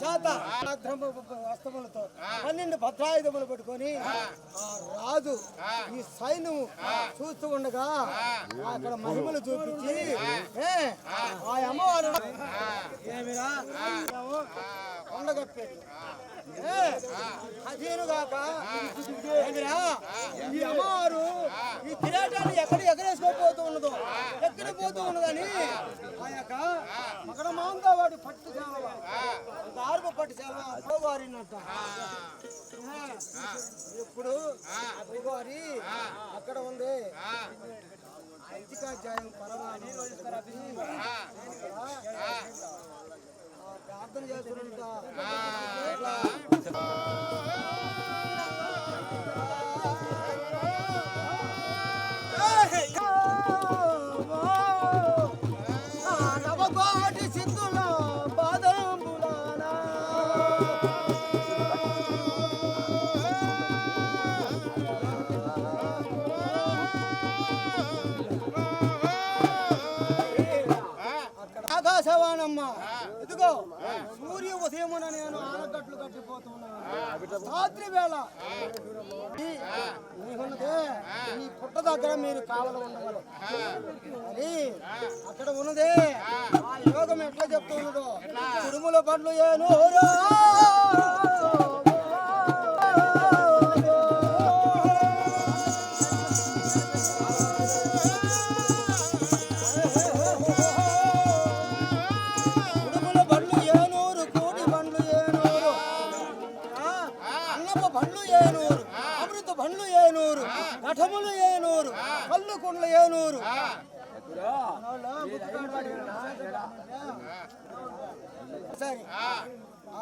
శాత అస్తములతో 12 భద్రాయుధములు పట్టుకొని ఆ రాజు ఈ సైన్యం చూస్తూ ఉండగా అక్కడ మహిమలు చూపించి ఆ అమ్మవారు ఏమిరా కొండగప్పేది అదేనుగాక ఈ అమ్మవారు ఈ కిరీటాన్ని ఎక్కడ ఎగరేసుకోపోతూ ఉన్నదో ఎక్కడ పోతూ ఉన్నదని ఆ యొక్క మకర మాంగా వాడి పట్టు సేవ ఆర్పు పట్టు సేవ వారినట్ట ఇప్పుడు వారి అక్కడ ఉంది ఐతికాధ్యాయం పరమాన్ని ప్రార్థన చేస్తున్నంత నవకోటి సిద్ధుల పాదంబులానా ఆకాశవాణమ్మ ఇదిగో సూర్య ఉదయమున నేను ఆనకట్లు కట్టిపోతున్నాను రాత్రి వేళ మీకున్నదే ఈ పుట్ట దగ్గర మీరు కావలి ఉండగలరు మరి అక్కడ ఉన్నదే ఆ యోగం ఎట్లా చెప్తున్నదో కుడుముల పండ్లు ఏనూరో కఠములు ఏనూరు కళ్ళు కుండ్లు ఏనూరు సరే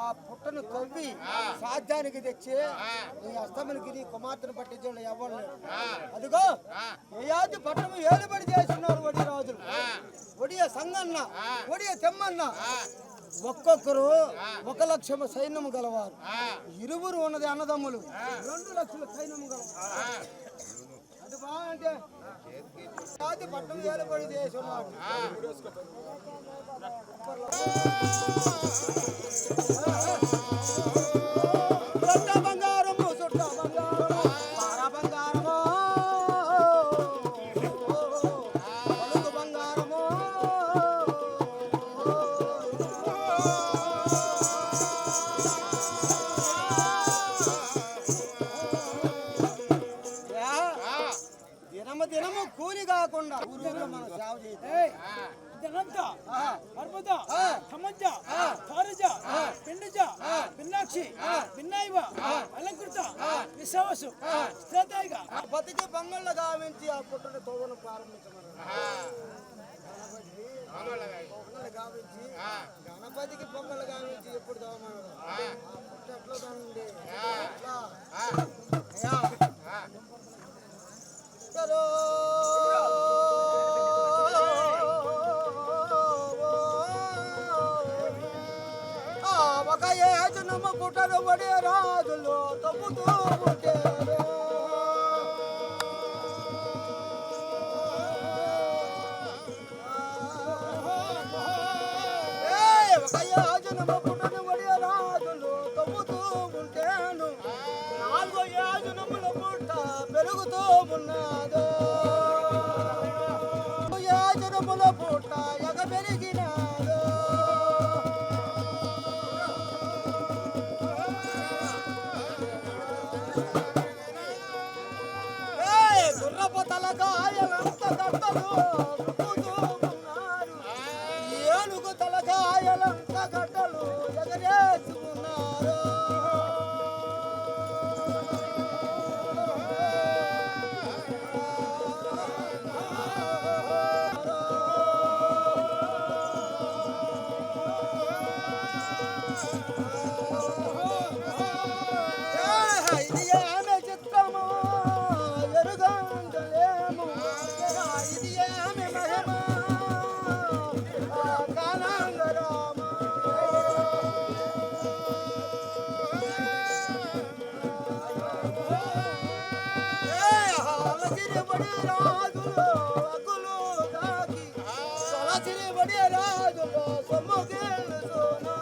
ఆ పుట్టను తవ్వి సాధ్యానికి తెచ్చి నీ అస్తమునికి నీ కుమార్తెను పట్టించండి ఎవరు అదిగో ఏయాది పట్టణము ఏలుబడి చేస్తున్నారు ఒడి రాజులు ఒడియ సంగన్న ఒడియ తెమ్మన్న ఒక్కొక్కరు 1 లక్ష సైన్యము గలవారు ఇరువురు ఉన్నది అన్నదమ్ములు 2 లక్షల సైన్యము గలవారు అది బాగుంటే జాతి పట్టణం ఏలుబడి చేస్తున్నారు బంగారము చుట్ట బంగారము పార బంగారము పలుకు బంగారము దినము కూలి కాకుండా ఊరూరులో మనం సేవ చేయాలి బతికి బంగాళ్ళ గావించి ఆ పుట్టని తోవను ప్రారంభించమన్నారు గావించి గణపతికి పొంగళ్ళు గావించి ఎప్పుడు తోమన్నారు ఆ పుట్ట ఎట్లా తోనండి ఒక ఏజనమ్మ పుట్టను పడే రాజులు తప్పుతూ పుట్టారు ఒక ఏజనమ్మ పుట్టను పడే రాజులు తప్పుతూ ఉంటాను 4 ఏజనముల పుట్ట పెరుగుతూ ఉన్నదో ఏజనముల పుట్ట ఎగ పెరిగినాదో గుర్రపు తలకాయలంత గడ్డలు ఉన్నారు ఏనుగు తలకాయలంత గడ్డలు ఎగరేసుకున్నారు ఇది ఆమె చిత్రము ఎరుగంటలేము ఇది ఆమె మహిమ కానంగరామ హాలసిరిబడి రాజులో అగులు దాకి సొలసిరిబడి రాజులో సొమ్ము గెలుచునా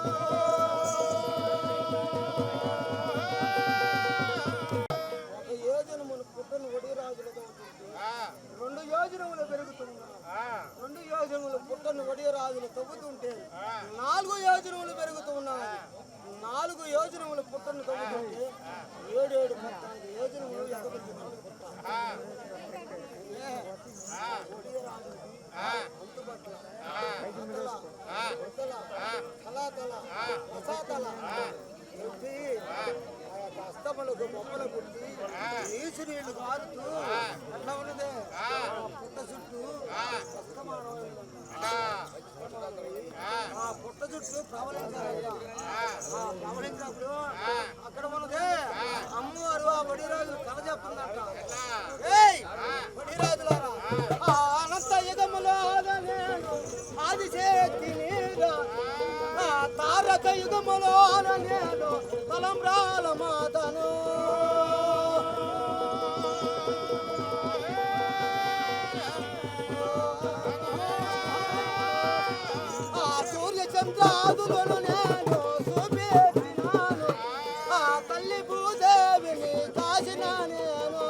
ప్రసాదాల కొట్టి ఆ యొక్క అస్తములకు బొమ్మలు కుట్టి నీసు నీళ్లు కారుతూ అట్లా ఉన్నదే పుట్ట చుట్టూ ఆ పుట్ట చుట్టూ ప్రవలించినప్పుడు అక్కడ ఉన్నదే అమ్మవారు ఆ బడిరాజులు కథ చెప్తుందట. బడిరాజులారా అనంత యుగములో నేను ఆదిశక్తి తారక యుగములో నేను తలంబ్రాల మాతను సూర్య చంద్రాదులను నేను చూపేసినాను ఆ తల్లి భూదేవిని కాసిన నేను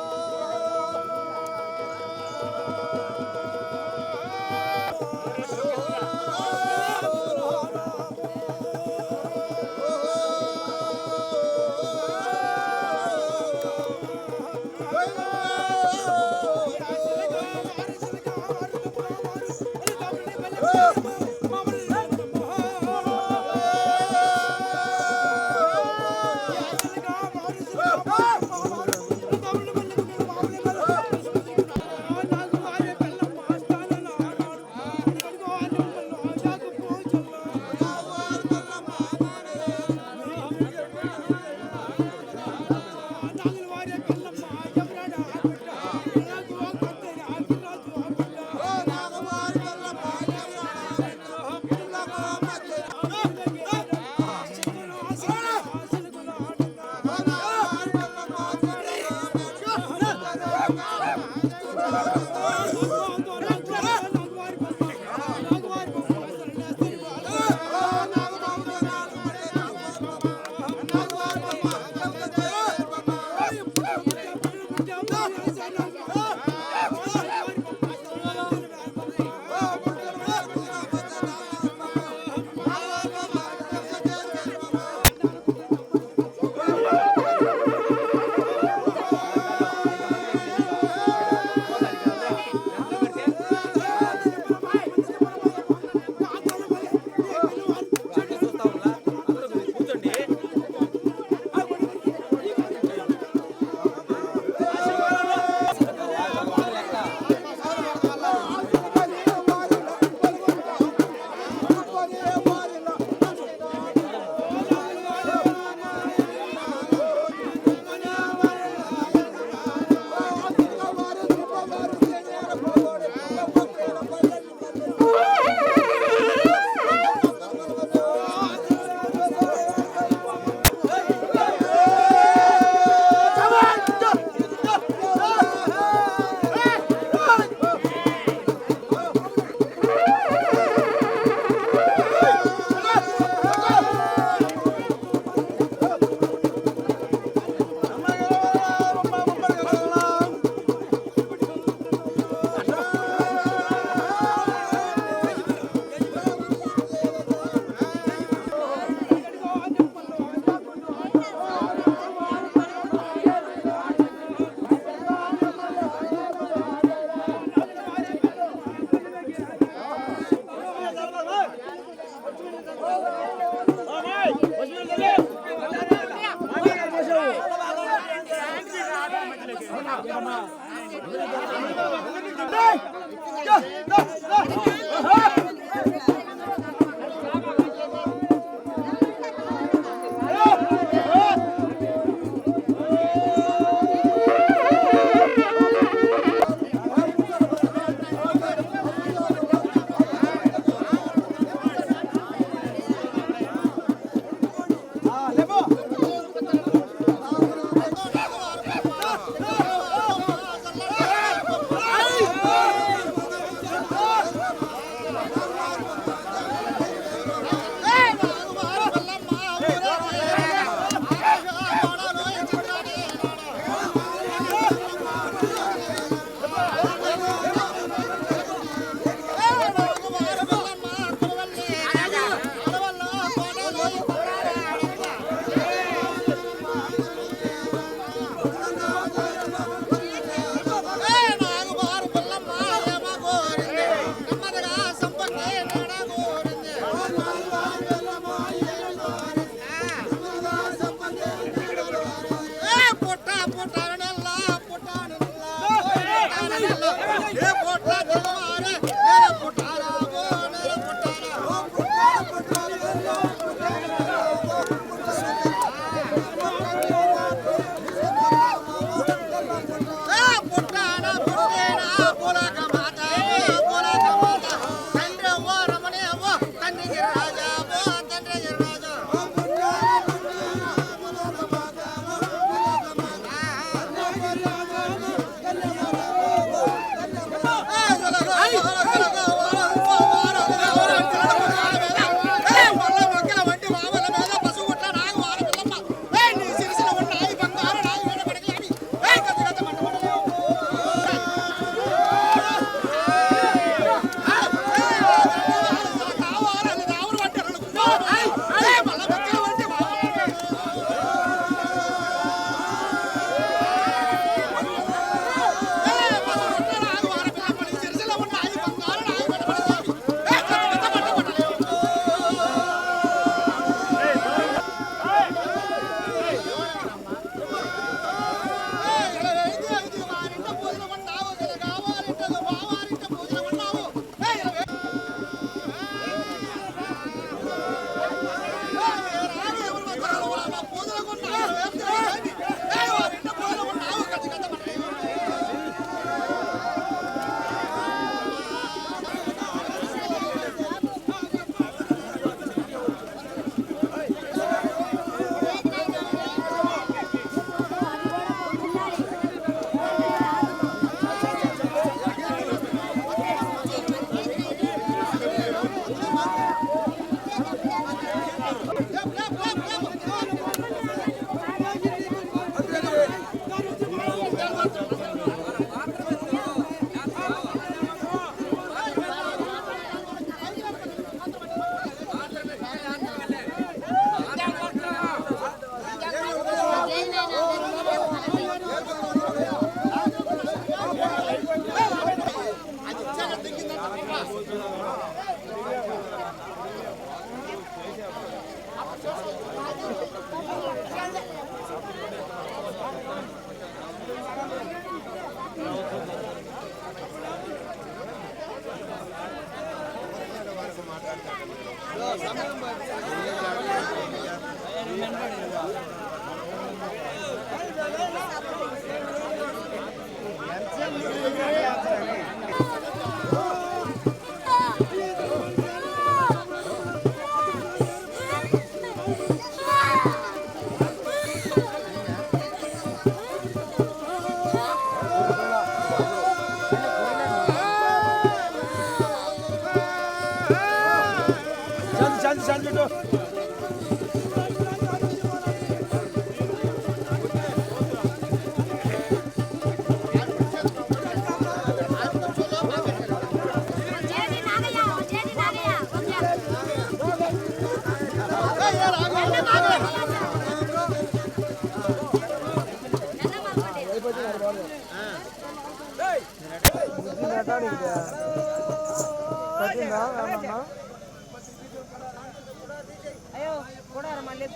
అయ్యో కూడా మళ్ళీ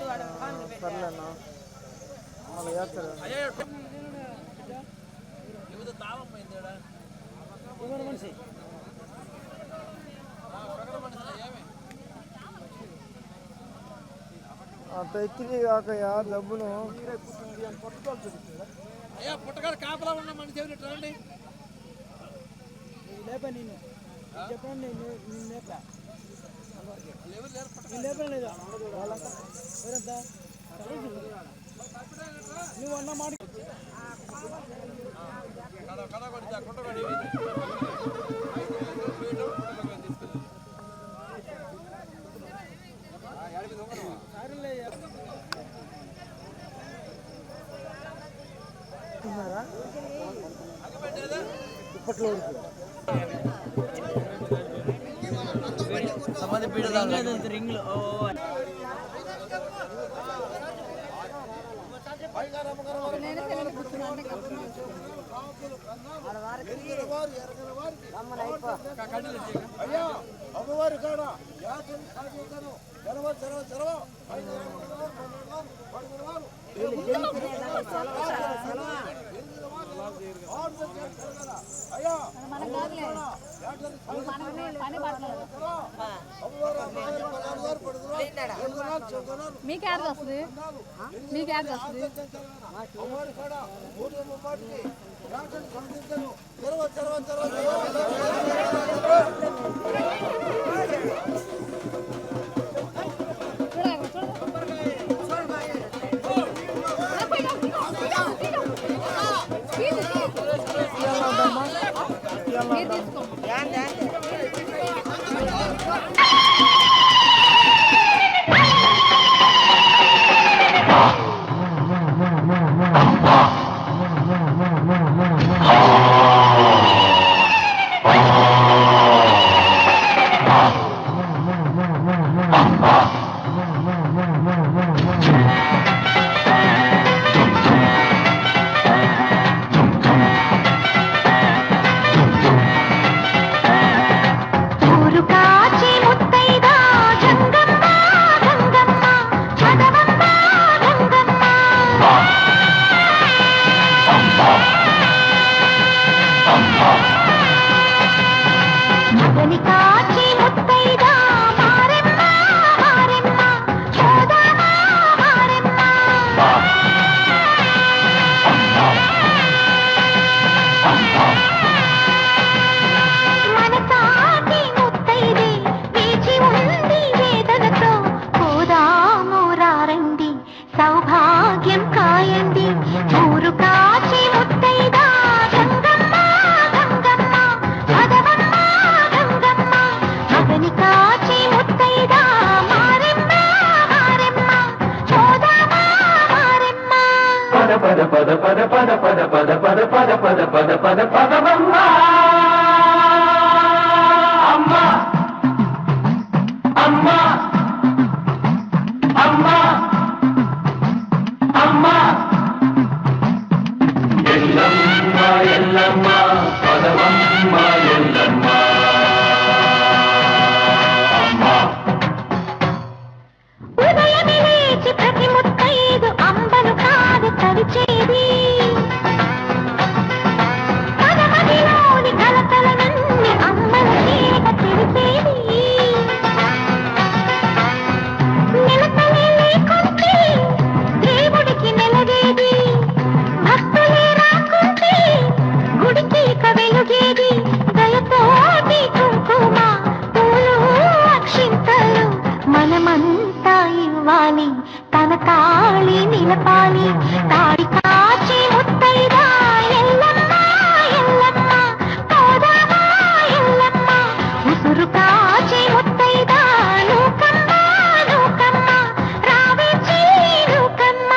సర్లేనా మళ్ళీ చేస్తారు అంత ఎత్తిది కాకయ్యా డబ్బును అయ్యా పుట్టగాడు కాపలా ఉన్న మనిషి ఎవరు రండి లేపా నేను చెప్పండి నేను లేపా లేపలేదు నువ్వు అన్న మాట ఇప్పట్లో రింగ్లు అయ్యా అమ్మవారి కాడ మీకు యాడ్ వస్తుంది మీకు యాడ్ వస్తుంది ఎల్లమ్మ పదవమ్మ ఎల్లమ్మ ఉదయమే లేచి ప్రతి ముత్తైదు అంబను కాదు తడిచేది పదమదిలోని కలతలనన్ని అమ్మల చీక తెలిసేది నిలతలే లేకుంటే దేవుడికి నెలగేది భక్తులే రాకుంటే గుడికి వెలుగేది దయతోటి కుంకుమ పూలు అక్షింతలు మనమంతా ఇవ్వాలి తన తాళి నిలపాలి తాడి కాచి ముత్తైదా ఎల్లమ్మ ఎల్లమ్మ పోదామా ఎల్లమ్మ ఉసురు కాచి ముత్తైదా నూకమ్మ నూకమ్మ రావే చెల్లి నూకమ్మ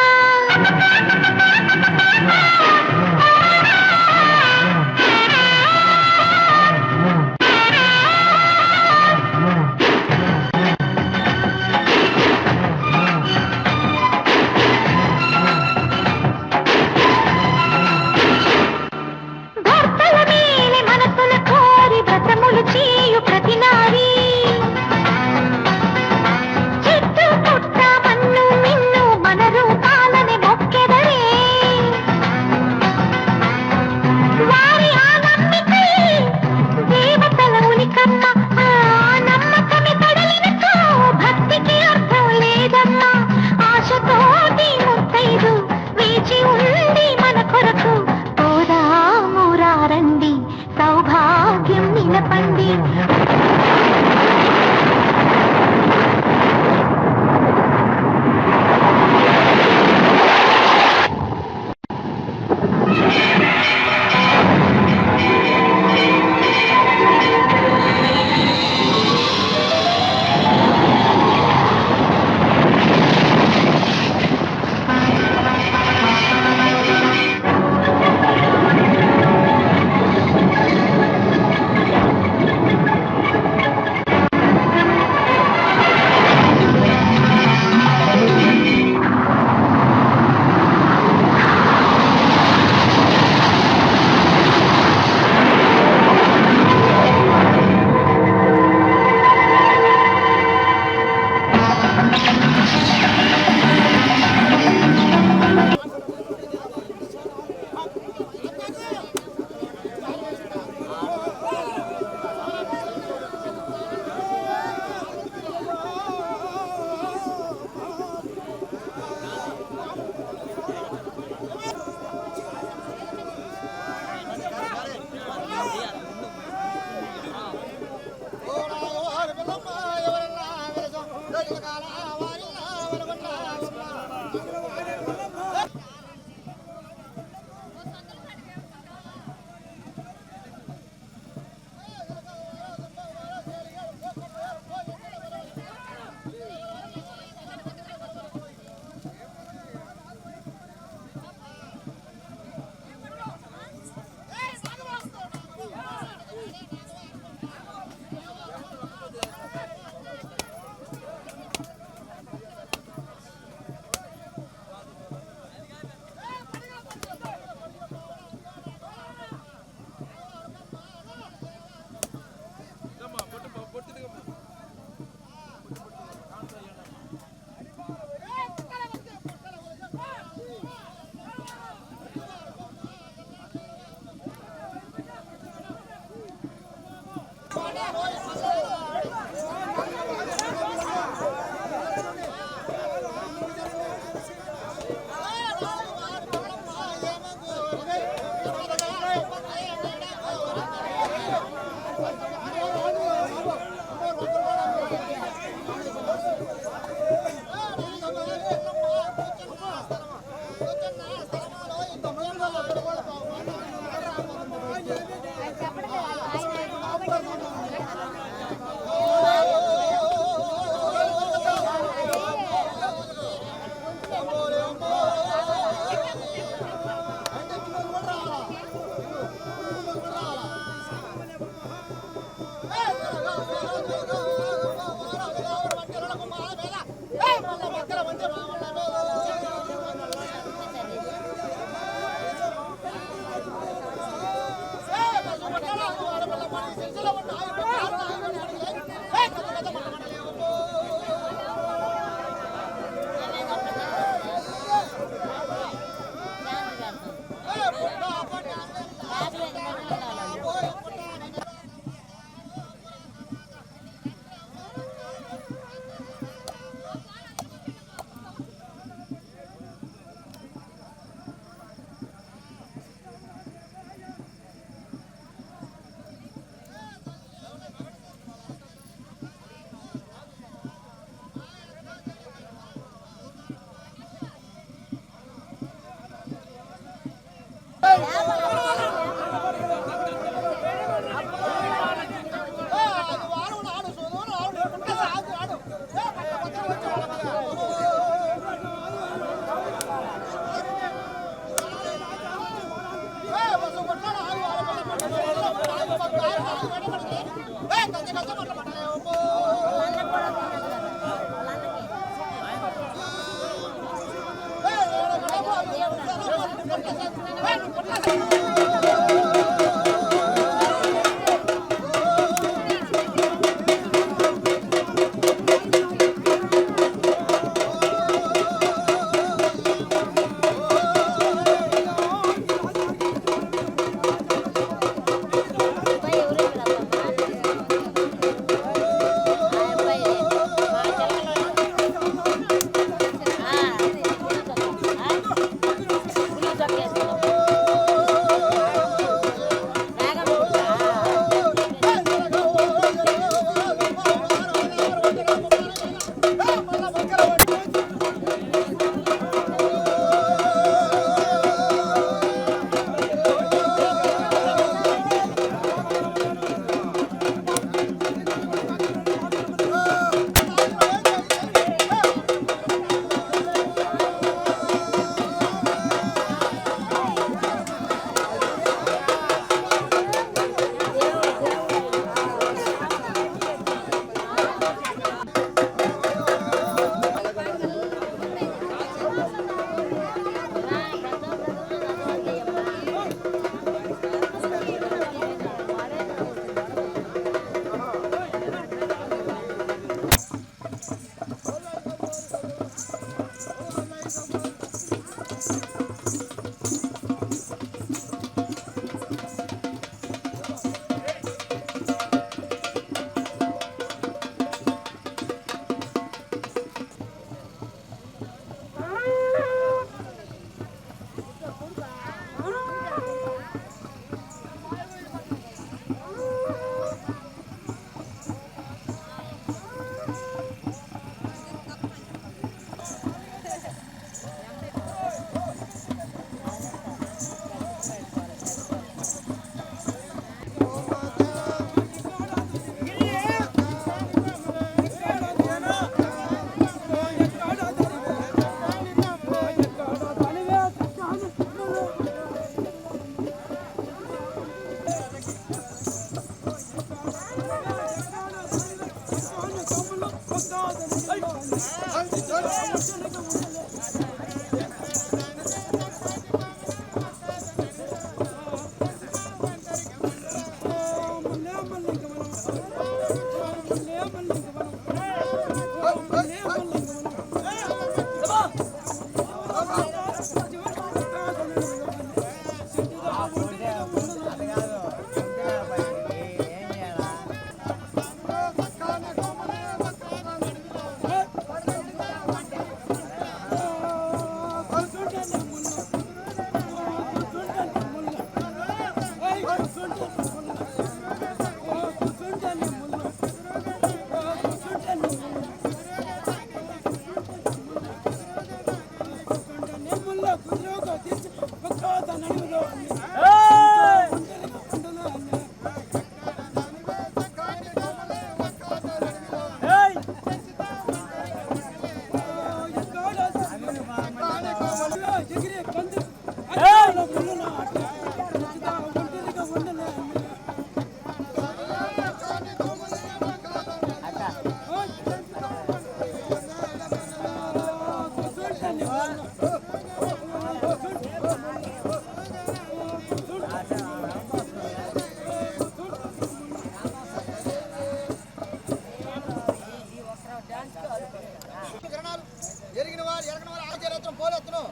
ఎరిగిన వారు ఆచార్యత్వం పోలెత్తును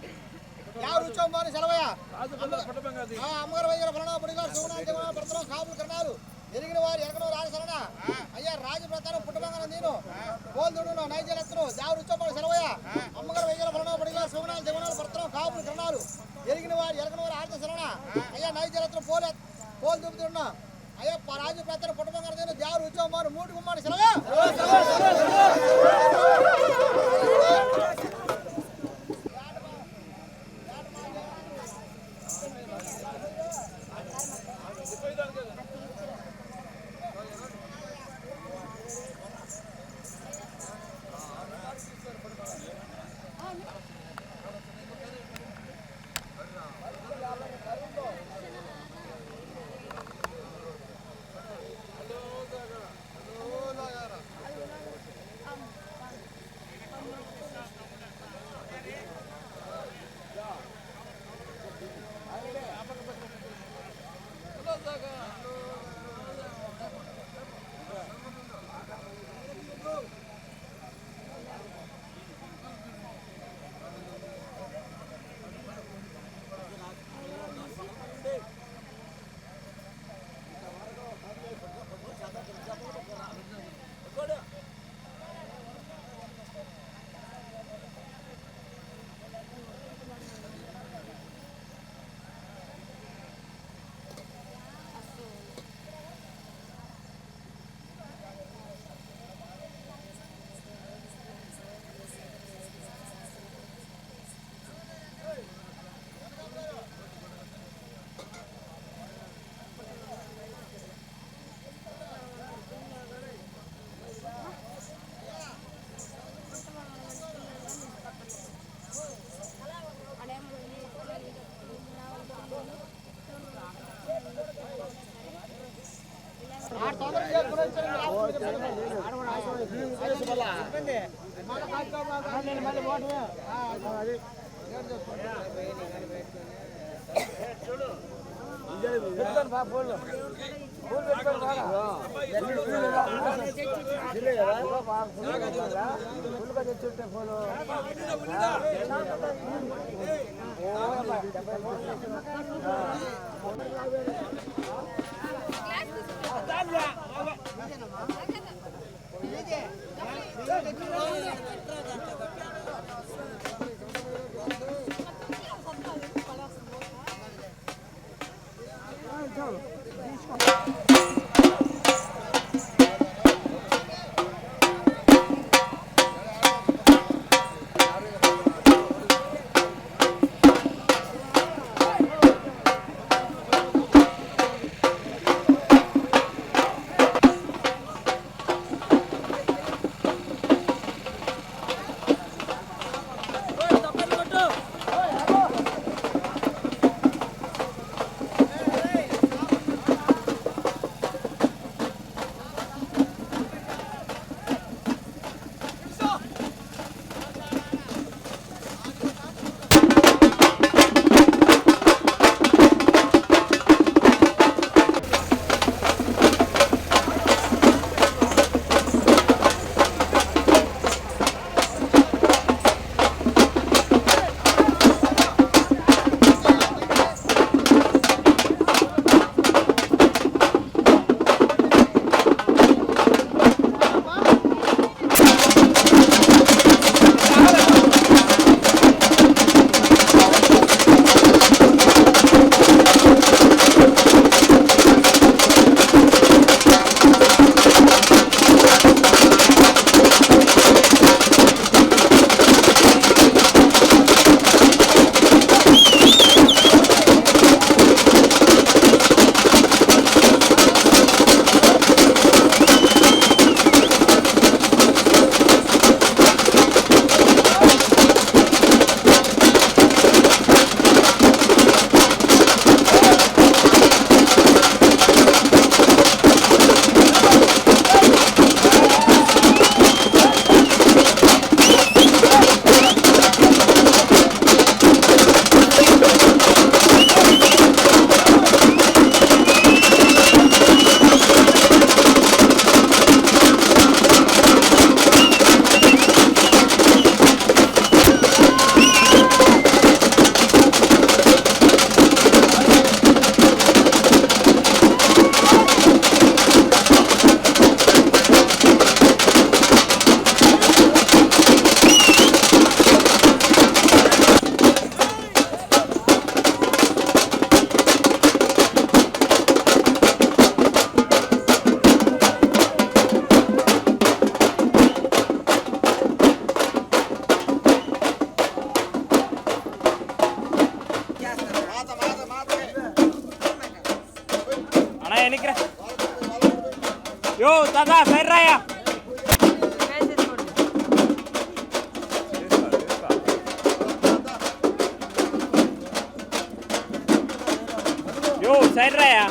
యావ రుచోంబాను సెలవయ్య అమ్మగారు వైద్యుల ప్రణాపడి గారు శివనాథ భర్తలో కాపులు కరణాలు ఎరిగిన వారు ఎరగనవారు ఆడసరణ అయ్యా రాజప్రతానం పుట్టబంగారం నేను పోల్దుడు నైజలెత్తును యావ రుచోంబాను సెలవయ్య అమ్మగారు వైద్యుల ప్రణాపడి గారు శివనాథ జగనాలు భర్తలో కాపులు కరణాలు ఎరిగిన వారు ఎరగనవారు ఆడసరణ అయ్యా నైజలెత్తును పోల్ దుబ్బుతున్నా అయ్యా రాజప్రతానం పుట్టబంగారం నేను యావ రుచోంబాను మూడు గుమ్మాను సెలవయ్య ఎనికిరా యో దాదా సైడ్ రాయా యో సైడ్ రాయా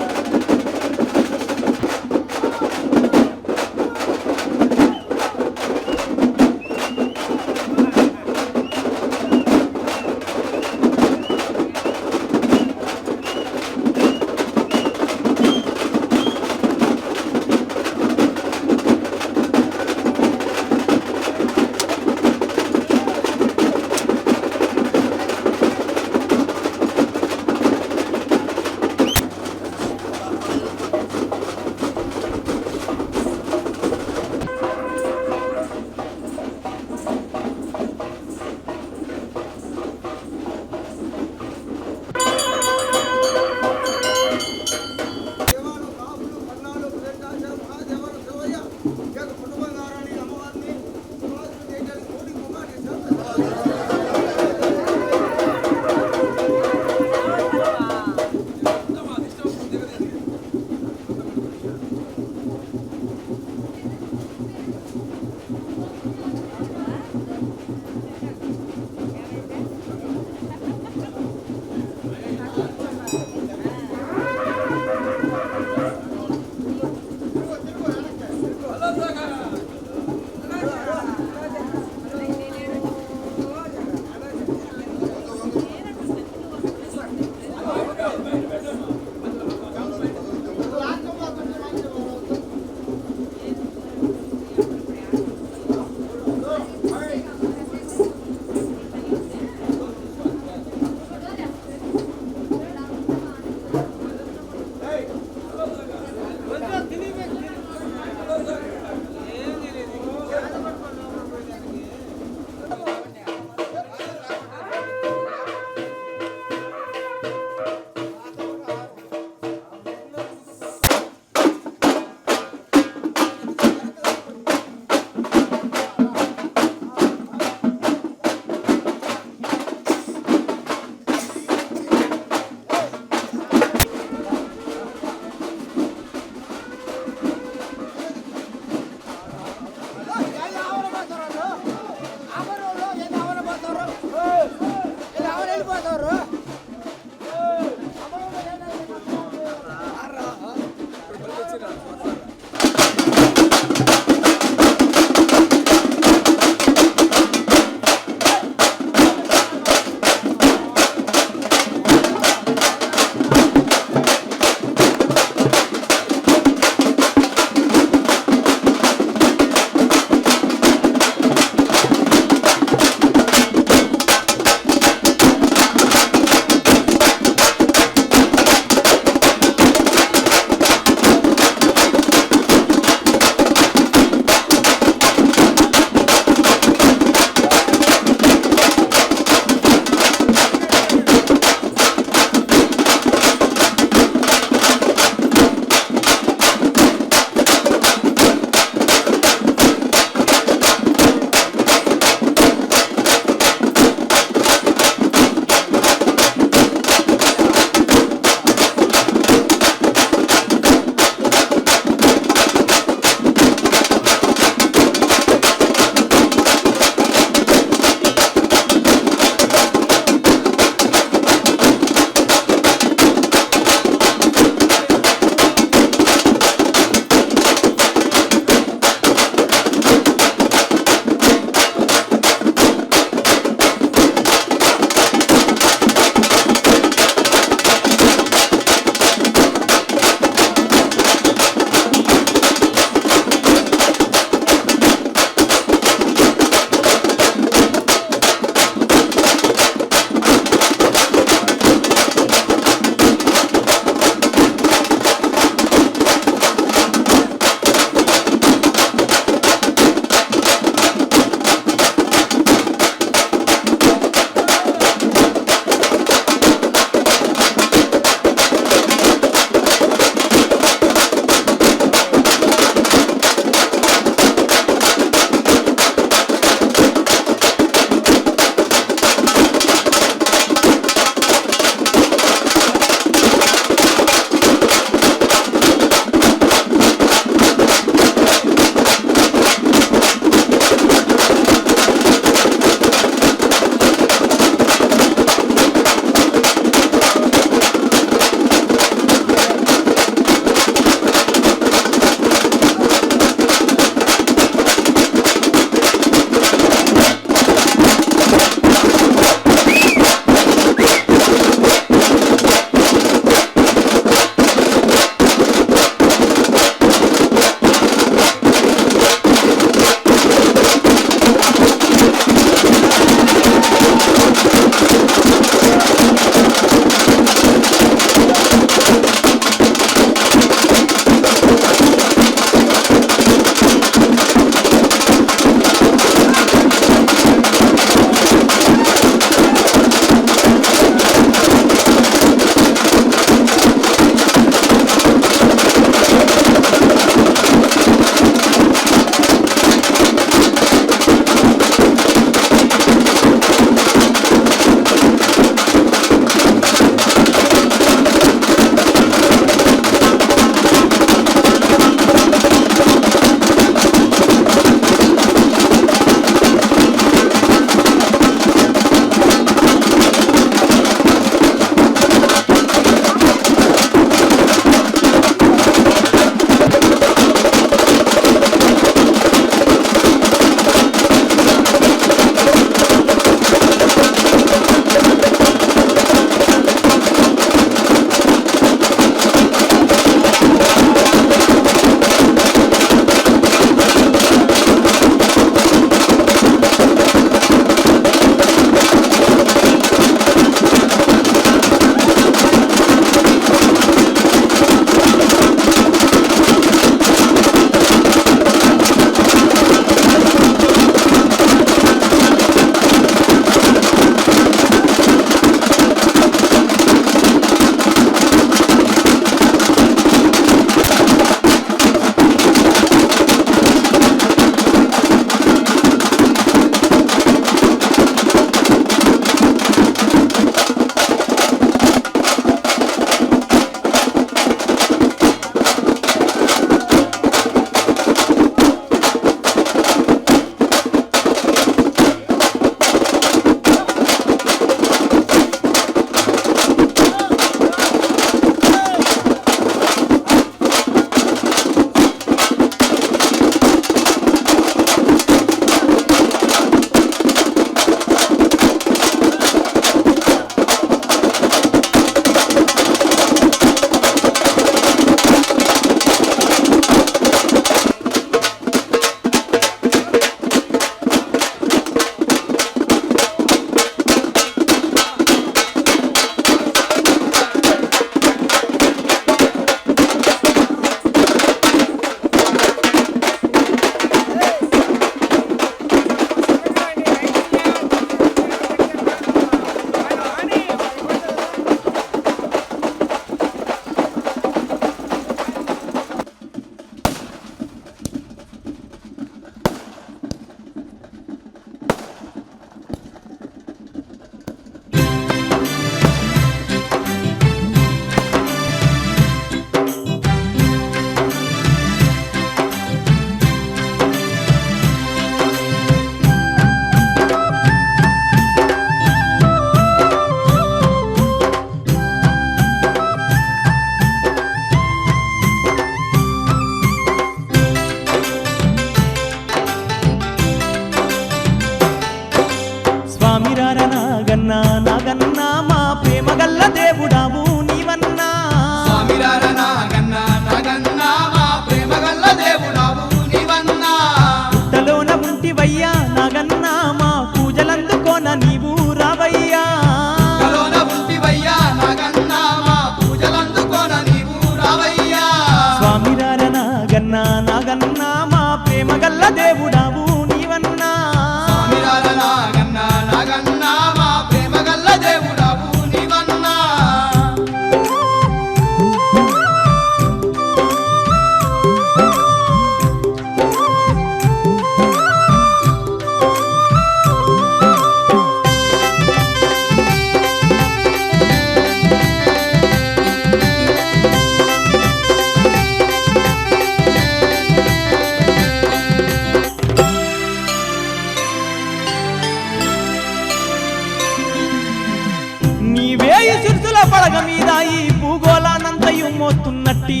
మీద ఈ భూగోళానంతయు మోస్తున్నట్టి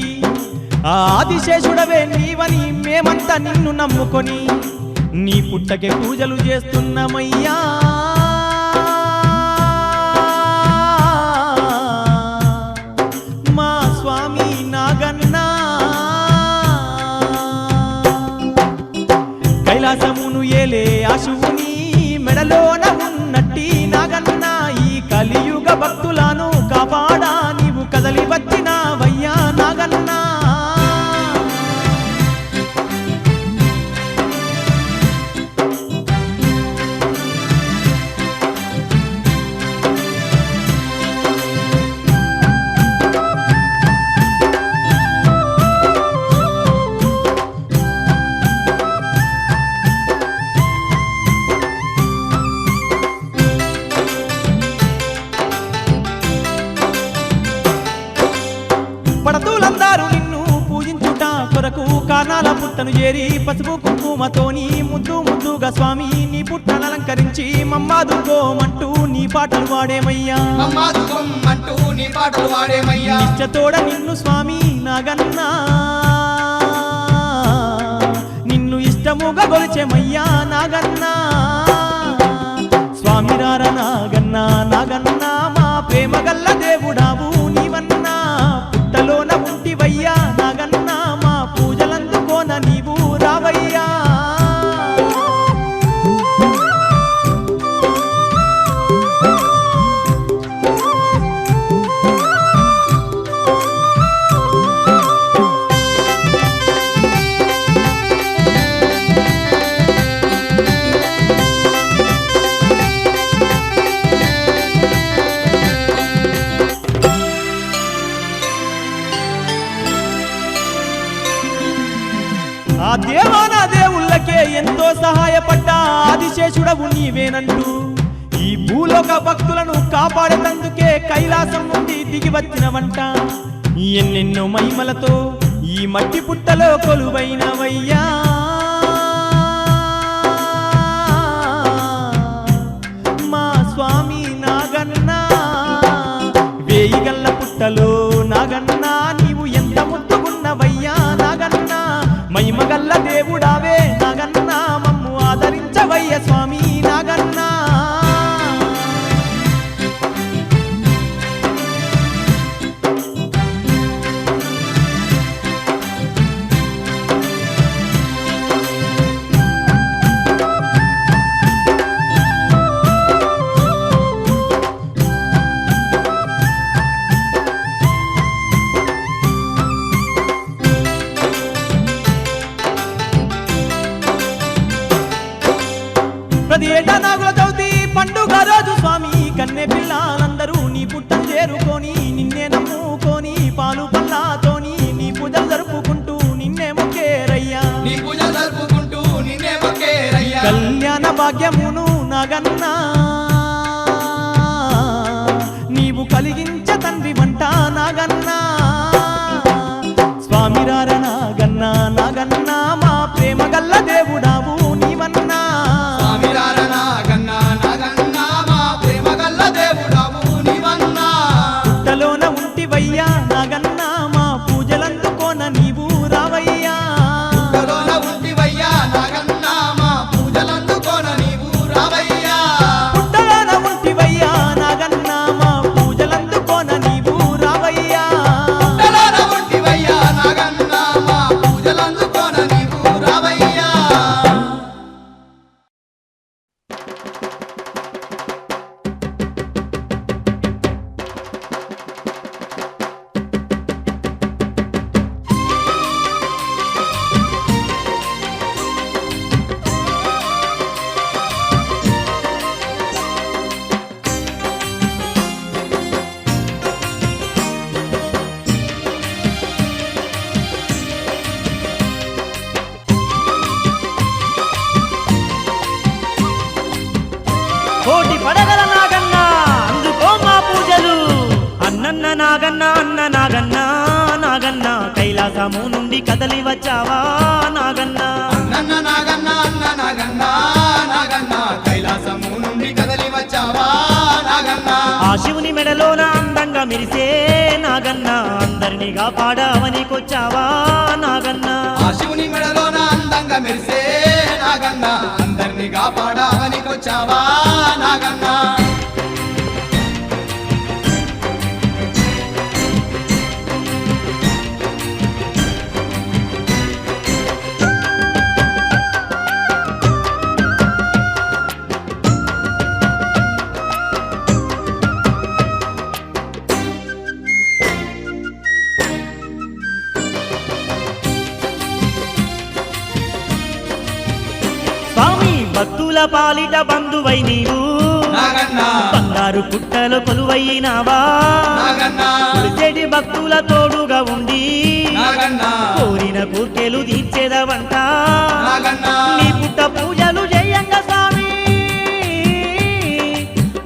ఆ ఆదిశేషుడవే నీవని మేమంతా నిన్ను నమ్ముకొని నీ పుట్టకే పూజలు చేస్తున్నామయ్యా. మా స్వామి నాగన్నా కైలాసమును ఏలే ఆశువుని మెడలోన ఉన్నట్టి నాగన్నా ఈ కలియుగ భక్తులను కాపాడా నీవు కదలి వచ్చినావయ్యా నాగన్నా. పడతులందరూ నిన్ను పూజించుట కొరకు కానాల పుట్టను చేరి పసుపు కుంకుమతోని ముద్దు ముద్దుగా స్వామి నీ పుట్టను అలంకరించి మమ్మాదుకోమంటూ నీ పాటలు వాడేమయ్యా. నిష్టతోడ నిన్ను స్వామి నాగన్నా నిన్ను ఇష్టముగా గొలిచెమయ్యా నాగన్నా. స్వామి రార నాగన్నా నాగన్నా మా ప్రేమ గల్ల దేవుడావు నీవన్నా. పుట్టలోన ఉంటివయ్యా నాగన్నా మా పూజలందుకోన నీవు రావయ్యా. ఆ దేవాన దేవుళ్ళకే ఎంతో సహాయపడ్డా ఆదిశేషుడవు నీవేనంటూ ఈ భూలోక భక్తులను కాపాడేందుకే కైలాసం నుండి దిగి వచ్చినవంట. ఎన్నెన్నో మహిమలతో ఈ మట్టి పుట్టలో కొలువైనవయ్యా. మా స్వామి నాగన్నా వేయి గల్ల పుట్టలో నాగన్నా నీవు ఎంత ముద్దుగున్నవయ్యా నాగన్నా. మహిమగల్ల దేవుడావే నాగన్నా మమ్ము ఆదరించవయ్య స్వామి నాగన్నా. ప్రతి ఏటా నాగుల చవితి పండుగ రోజు స్వామి కన్నె పిల్లలందరూ నీ పుట్టను చేరుకొని నిన్నే నమ్ముకొని పాలు పళ్ళతోని నీ పూజలు జరుపుకుంటూ నిన్నే మొక్కేరయ్యా. కళ్యాణ భాగ్యమును నాగన్నా నీవు కలిగించ తండ్రి వంట నాగన్నా. స్వామి రార నాగన్నా నాగన్నా మా ప్రేమ గల్ల దేవుడావు నీవన్నా. పుట్టలోన ఉంటివయ్యా నాగన్నా మా పూజలందుకోన నీవు రావయ్యా. పుట్టలోన ఉంటివయ్యా నాగన్నా మా పూజలందుకోన నీవు రావయ్యా. కోటి పడగల నాగన్న అందుకో మా పూజలు. అన్నన్న నాగన్న అన్న నాగన్న నాగన్న కైలాసము నుండి కదలి వచ్చావా నాగన్న. అన్న నాగన్న అన్న నాగన్న నాగన్న కైలాసము నుండి కదలి వచ్చావా నాగన్న. ఆ శివుని మెడలోన అందంగా మెరిసే నాగన్న అందరినీ కాపాడవనికొచ్చావా నాగన్న ఆ శివుని మెడలోన అందంగా మెరిసే నాగన్న అందరినీ కాపాడవనికొచ్చావా నాగన్న స్వామి భక్తుల పాలిట బంధువై నీవు నాగన్న బంగారు పుట్టలో కొలువైనావా నాగన్న కొలిచేటి భక్తుల తోడుగా ఉండి నాగన్న కోరిన కోర్కెలు తీర్చేదవంట నాగన్న నీ పుట్ట పూజలు చేయంగా స్వామి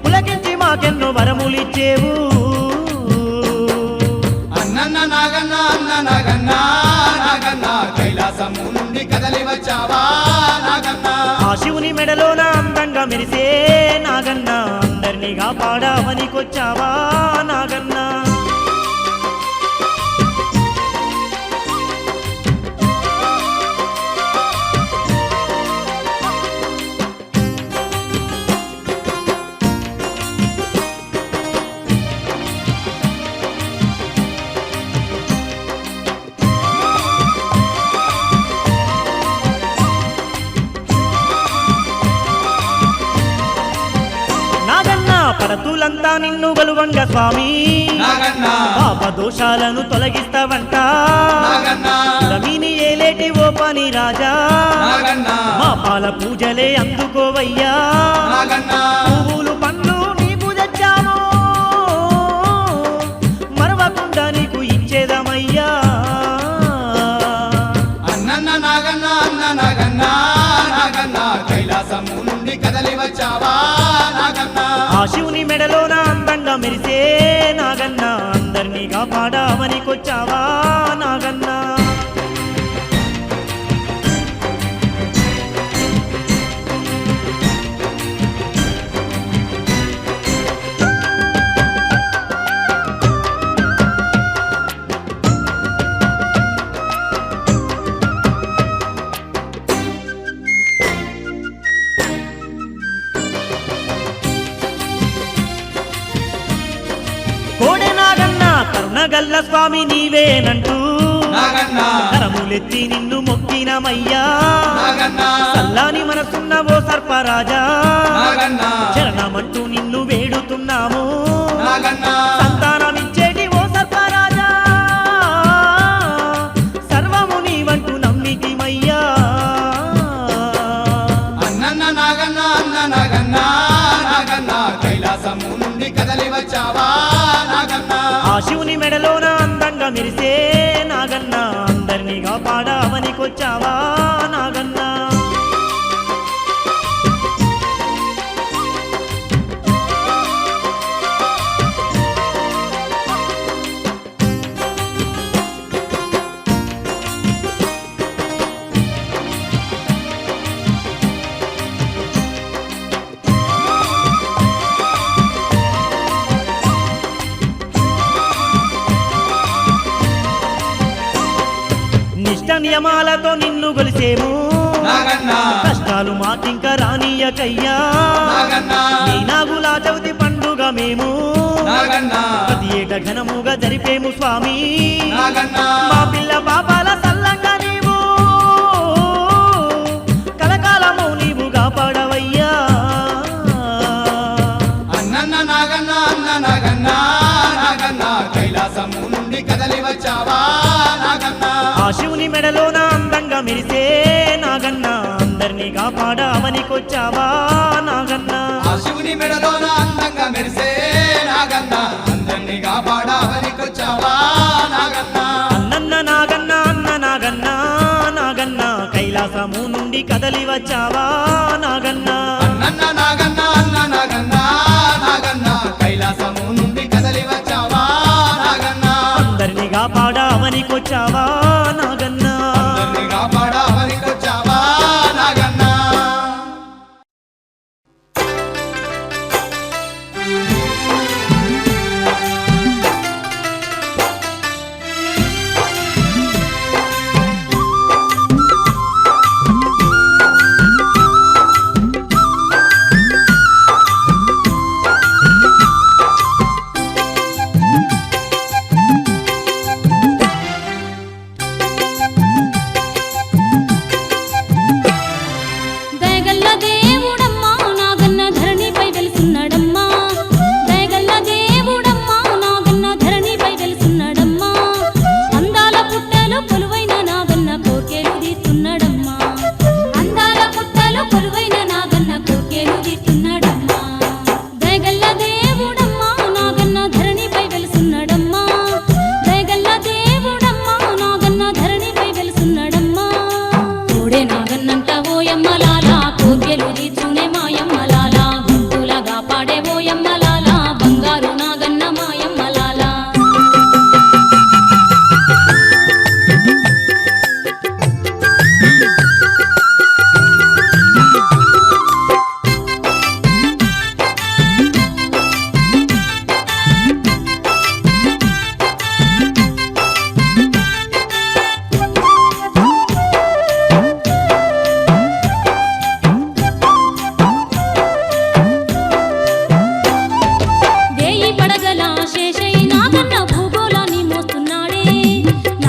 పులకించి మాకెన్నో వరములిచ్చేవు అన్నన్న నాగన్న అన్న నాగన్న నాగన్న కైలాసము నుండి కదలి వచ్చావా నాగన్న ఆ శివుని మెడలోన అందంగా మెరిసే నాగన్న అందరినీ కాపాడవనికొచ్చావా నాగన్న నాగన్న పడతులంతా నిన్ను గలువంగ స్వామి నాగన్న పాప దోషాలను తొలగిస్తావంట నాగన్న రమీని ఏలేటి ఓ పని రాజా నాగన్న మా పాల పూజలే అందుకోవయ్యా నాగన్న పువ్వులు పండ్లు నీకు తెచ్చాము మరవకుండా నీకు ఇచ్చేదమయ్యా అన్నన్న నాగన్న అన్న నాగన్న నాగన్న కైలాసము నుండి కదలి వచ్చావా నాగన్న ఆ శివుని మెడలోన అందంగా మెరిసే నాగన్న అందరినీ కాపాడవనికొచ్చావా నాగన్న కోడె నాగన్న కరుణగల్ల స్వామి నీవేనంటూ నాగన్న కరములెత్తి నిన్ను మొక్కినమయ్యా నాగన్న చల్లాని మనసున్న ఓ సర్పరాజా నాగన్న చరణమంటూ నిన్ను వేడుతున్నాము నాగన్న సంతానమిచ్చేటి ఓ సర్పరాజా సర్వము నీవంటూ నమ్మితిమయ్యా అన్నన్న నాగన్న అన్న నాగన్న నాగన్న కైలాసము నుండి కదలి వచ్చావా నాగన్న ఆ శివుని మెడలోన అందంగా మెరిసే నాగన్న అందరినీ కాపాడవనికొచ్చావా నాగన్న నిష్ట నియమాలతో నిన్ను గొలిసేము నాగన్న కష్టాలు మాకింక రానియకయ్యా నాగన్న నీ నాగులా చవితి పండుగ మేము నాగన్న ప్రతి ఏట ఘనముగా జరిపేము స్వామి నాగన్న మా పిల్ల పాపాల సల్లంగా నీవు కలకాలము నీవు కాపాడవయ్యా అన్నన్న నాగన్న అన్న నాగన్న నాగన్న కైలాసము నుండి కదలి వచ్చావా నాగన్న ఆ శివుని మెడలోన అందంగా మెరిసే నాగన్న అందరినీ కాపాడవనికొచ్చావా నాగన్న ఆ శివుని మెడలోన అందంగా మెరిసే నాగన్న అందరినీ కాపాడవనికొచ్చావా నాగన్న అన్నన్న నాగన్న అన్న నాగన్న నాగన్న కైలాసము నుండి కదలి వచ్చావా నాగన్న అన్నన్న నాగన్న అన్న నాగన్న నాగన్న కైలాసము నుండి కదలి వచ్చావా నాగన్న అందరినీ కాపాడవనికొచ్చావా నాగన్న అందరినీ కాపాడవనికొచ్చావా నాగన్న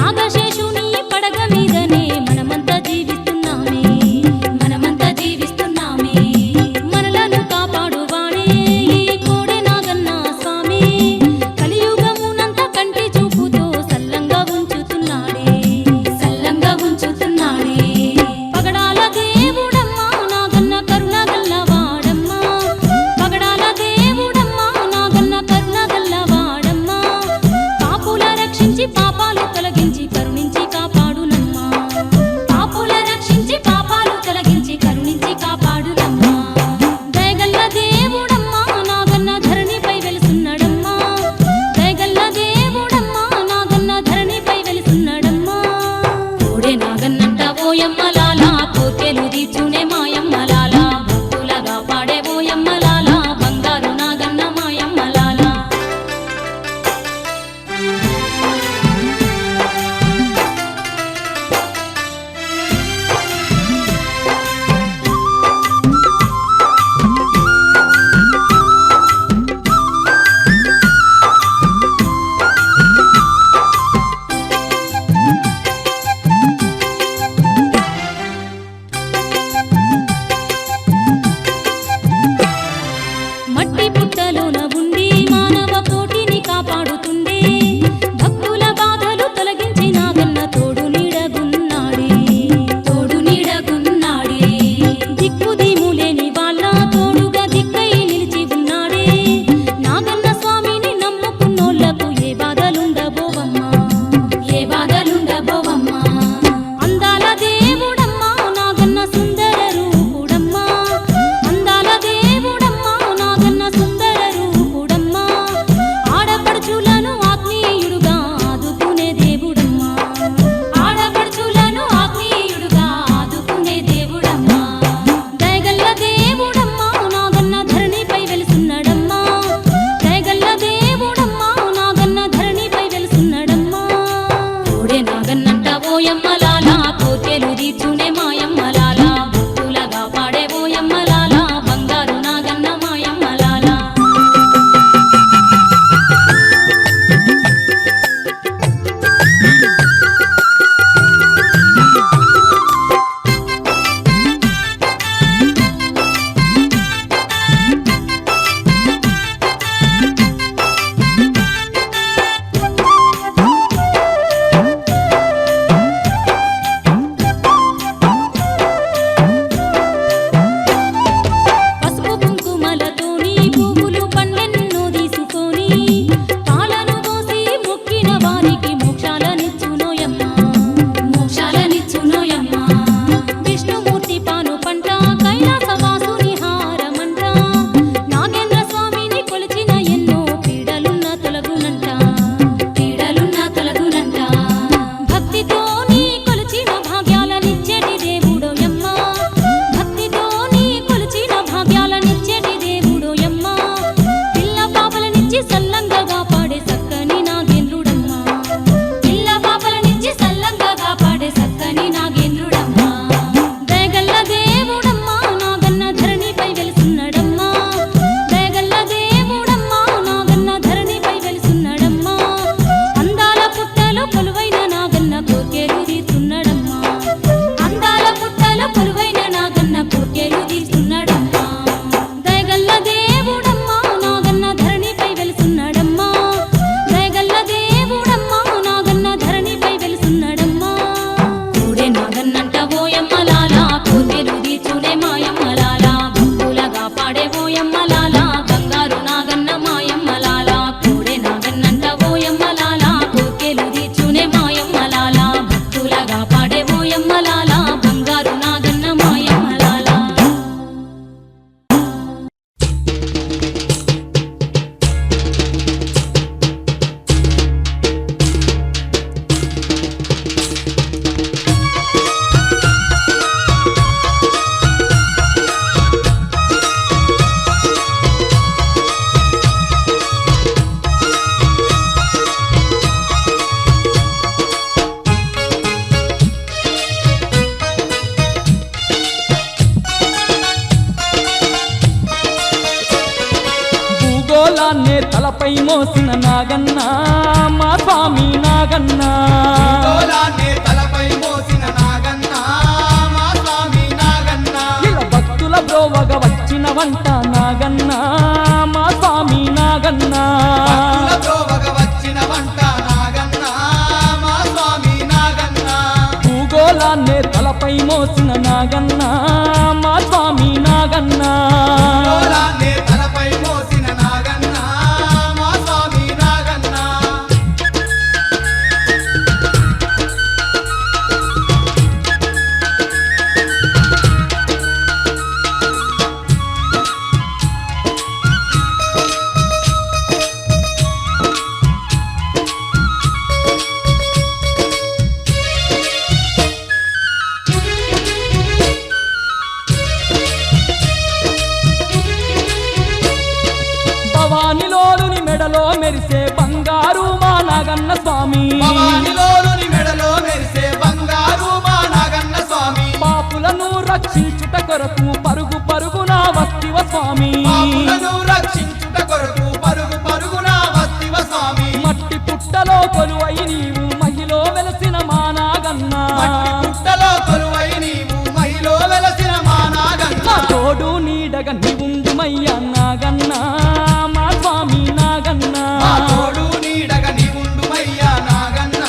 నాగశేషుని పడగ మీదనే మనమంతా జీవిస్తున్నామే మనమంతా జీవిస్తున్నామే మనలను కాపాడువాడే ఈ కోడె నాగన్న స్వామి కలియుగమునంత కంటి చూపుతో సల్లంగా ఉంచుతున్నాడే సల్లంగా ఉంచుతున్నాడే పగడాల దేవుడమ్మా నాగన్న కరుణ గల్లవాడమ్మా పగడాల దేవుడమ్మా నాగన్న కరుణ గల్లవాడమ్మా పాపుల రక్షించి పాపాలు తొలగించి కరుణించి కాపాడునమ్మా పాపుల రక్షించి పాపాలు తొలగించి కరుణించి కాపాడునమ్మా దయగల్ల దేవుడమ్మా నాగన్న ధరణిపై వెలుసున్నడమ్మా దయగల్ల దేవుడమ్మా నాగన్న ధరణిపై వెలుసున్నడమ్మా కోడె నాగన్నంట ఓయమ్మలాల కోర్కెలు తీర్చునే మాయమ్మలాల భక్తులగా పాడే ఓయమ్మలాల బంగారు నాగన్న మాయమ్మలాల మట్టి పుట్టలోన ఉండి మానవ కోటిని కాపాడుతుండే భక్తుల బాధలు తొలగించి నాగన్న తోడు నీడగున్నాడే తోడు నీడగున్నాడే దిక్కు దిములేని వాళ్ళ తోడుగా దిక్కై నిలిచి ఉన్నాడే నాగన్న స్వామిని నమ్ముకున్నోళ్లకు ఏ బాధలుండబోవమ్మా ఏ బాధలుండబోవమ్మా అందాల దేవుడమ్మా నాగన్న సుందర రూపుడమ్మా అందాల దేవుడమ్మా నాగన్న సుందర రూపుడమ్మా ఆడపడుచులను ఆత్మీయుడుగా ఆదుకునే దేవుడమ్మా ఆడపడుచులను ఆత్మీయుడుగా ఆదుకునే దేవుడమ్మా దయగల్ల దేవుడమ్మా నాగన్న ధరణిపై వెలుసున్నడమ్మా దయగల్ల దేవుడమ్మా నాగన్న ధరణిపై వెలుసున్నడమ్మా కోడె నాగన్నంట ఓయమ్మలాల కోర్కెలు తీర్చునే మాయమ్మలాల భక్తులగా పాడే ఓయమ్మలాల బంగారు నాగన్న మాయమ్మలాల పసుపు కుంకుమలతోని పువ్వులు పండ్లెన్నో తీసుకొని పాలను పోసి మొక్కిన వారికి మోక్షాలనిచ్చునోయమ్మా మోక్షాలనిచ్చునోయమ్మా విష్ణుమూర్తి పాను పంట కైలాసవాసుని హారమంట నాగేంద్ర స్వామిని కొలిచిన ఎన్నో పీడలున్న తొలగునంట పీడలున్న తొలగునంట భక్తితో నీ కొలిచిన భాగ్యాలనిచ్చేటి దేవుడోయమ్మా భక్తితో నీ కొలిచిన భాగ్యాలనిచ్చేటి దేవుడోయమ్మా పిల్ల పాపలనిచ్చి సల్లంగా కాపాడే సక్కని నాగేంద్రుడమ్మా పిల్ల పాపలనిచ్చి సల్లంగా కాపాడే సక్కని నాగేంద్రుడమ్మా దయగల్ల దేవుడమ్మా నాగన్న ధరణిపై వెలుసున్నడమ్మా దయగల్ల దేవుడమ్మా నాగన్న ధరణిపై వెలుసున్నడమ్మా అందాల పుట్టలో కొలువైన నాగన్న కోర్కెలు తీర్చున్నడమ్మా అందాల పుట్టలో కొలువైన నాగన్న కోర్కెలు తీర్చున్నడమ్మా దయగల్ల దేవుడమ్మా నాగన్న ధరణిపై వెలుసున్నడమ్మా దయగల్ల దేవుడమ్మా నాగన్న ధరణిపై వెలుసున్నడమ్మా కోడె నాగన్నంట ఓయమ్మలాల కోర్కెలు తీర్చునే మాయమ్మలాల భక్తులగా పాడే ఓయమ్మలాల బంగారు నాగన్న మాయమ్మలాల కోడె నాగన్నంట ఓయమ్మలాల కోర్కెలు తీర్చునే మాయమ్మలాల భక్తులగా పాడే ఓయమ్మలాల బంగారు నాగన్న మాయమ్మలాల భూగోళాన్నే తలపై మోసిన నాగన్న మా స్వామి నాగన్న మోసిన నాగన్న మా స్వామి నాగన్న గోలాన్ని తలపై మోసిన నాగన్న మా స్వామి నాగన్న భవానిలోని మెడలో మెరిసే బంగారు మా నాగన్న స్వామి భవానిలోని మెడలో మెరిసే బంగారు మా నాగన్న స్వామి పాపులను రక్షించుట కొరకు పరుగు పరుగున వస్తివ స్వామి పాపులను రక్షించుట కొరకు పరుగు పరుగున వస్తివ స్వామి మట్టి పుట్టలో కొలువై నీవు మహిలో వెలసిన మా నాగన్న మట్టి పుట్టలో కొలువై నీవు మహిలో వెలసిన మా నాగన్న మా తోడు నీడగ నీవుండుమయ్యా నాగన్న మా స్వామి నాగన్న మా తోడు నీడగ నీవుండుమయ్యా నాగన్న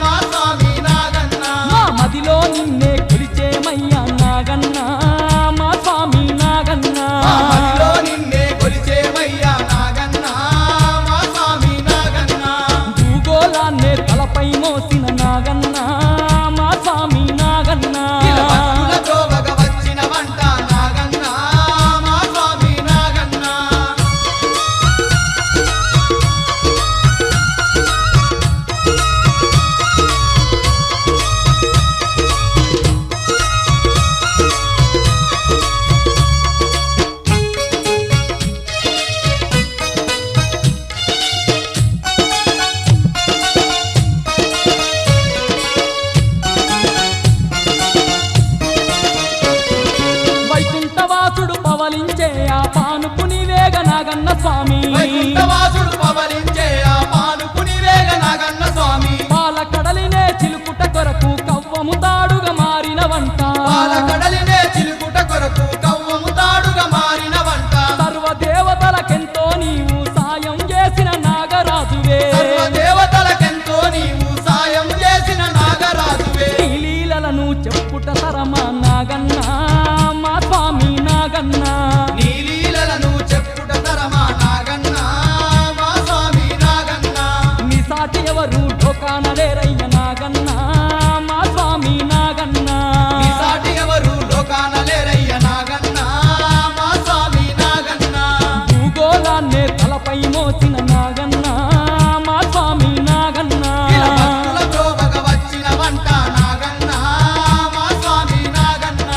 మా స్వామి నాగన్న మా మదిలో నిన్నే కొలిచేమయ్యా నాగన్న మా స్వామి నాగన్న మా మదిలో నిన్నే కొలిచేమయ్యా నాగన్న మా స్వామి నాగన్న భూగోళాన్నే తలపై మోసిన నాగన్న మా స్వామి నాగన్న ఇలా భక్తులతో వగ వచ్చిన వంట నాగన్న మా స్వామి నాగన్న వైకుంఠవాసుడు పవలించే ఆ పానుపు నీవేగ నాగన్న స్వామి వైకుంఠవాసుడు పవలించే ఆ పానుపుని వేగ నాగన్న స్వామి పాలకడలినే చిలుకుట కొరకు కవ్వము తాడుగా మారిన వంట పాల కడలినే చిలుకుట కొరకు కవ్వము తాడుగా మారిన వంట సర్వదేవతలకెంతో నీవు సాయం చేసిన నాగరాజువే సర్వదేవతలకెంతో నీవు సాయం చేసిన నాగరాజువే నీ లీలలను చెప్పుట తరమా నాగన్న మా స్వామి నాగన్న నీ లీలలను చెప్పుట తరమా నాగన్న మా స్వామి నాగన్న నీ సాటి ఎవరు ఢోకానలేరయ్య నాగన్న మా స్వామి నాగన్న నీ సాటి ఎవరు లోకాన లేరయ్య నాగన్న మా స్వామి నాగన్న భూగోళాన్నే తలపై మోసిన నాగన్న మా స్వామి నాగన్న ఇలా భక్తులతో వగ వచ్చిన వంట నాగన్న మా స్వామి నాగన్న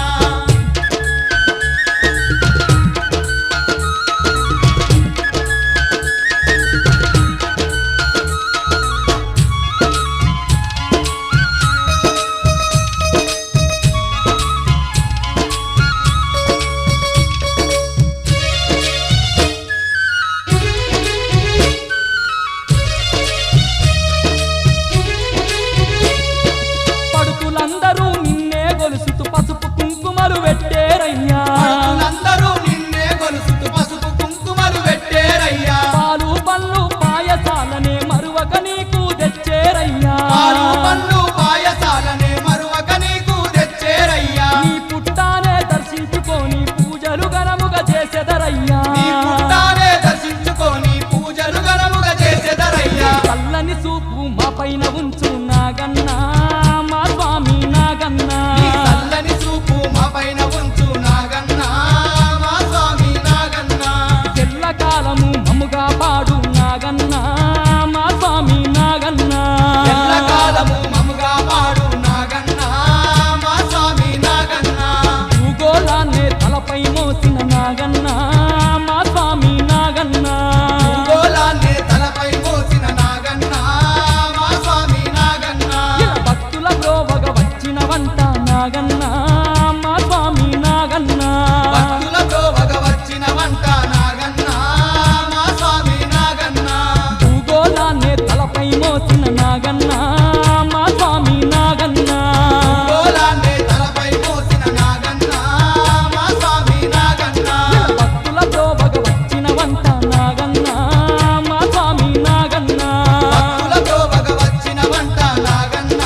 పడుతులందరూ నిన్నే గొలుసుతూ పసుపు కుంకుమలు పెట్టేరయ్యా అందరూ నిన్నే కొలుసుతూ పసుపు కుంకుమలు పెట్టేరయ్యా పాలు పళ్ళు పాయసాలనే మరువక నీకు తెచ్చేరయ్యా పాలు పళ్ళు పాయసాలనే మరువక నీకు తెచ్చేరయ్యా నీ పుట్టానే దర్శించుకొని పూజలు ఘనముగా చేసెదరయ్యా నీ పుట్టానే దర్శించుకొని పూజలు ఘనముగా చేసెదరయ్యా చల్లని చూపు మా పైన ఉంచు నాగన్న మా స్వామి నాగన్న నీ చల్లని చూపు మా పైన ఉంచు నాగన్న మా స్వామి నాగన్న ఎల్ల కాలము మమ్ముగా పాడు నాగన్న మా స్వామి నాగన్న ఎల్లకాలము మముగా పాడు నాగన్న మా స్వామి నాగన్న భూగోళాన్నే తలపై మోసిన నాగన్న మా స్వామి నాగన్న భూగోళాన్ని తలపై మోసిన నాగన్న మా స్వామి నాగన్న ఇలా భక్తుల బ్రోవగ వచ్చిన వంట నాగన్న మా స్వామి నాగన్న భక్తులతో వగ వచ్చిన వంట నాగన్న మా స్వామి నాగన్న భూగోళాన్నే తలపై మోసిన నాగన్న మా స్వామి నాగన్న భూగోళాన్ని తలపై మోసిన నాగన్న మా స్వామి నాగన్న భక్తుల బ్రోవగ వచ్చిన వంట నాగన్న మా స్వామి నాగన్న భక్తులతో వగ వచ్చిన వంట నాగన్న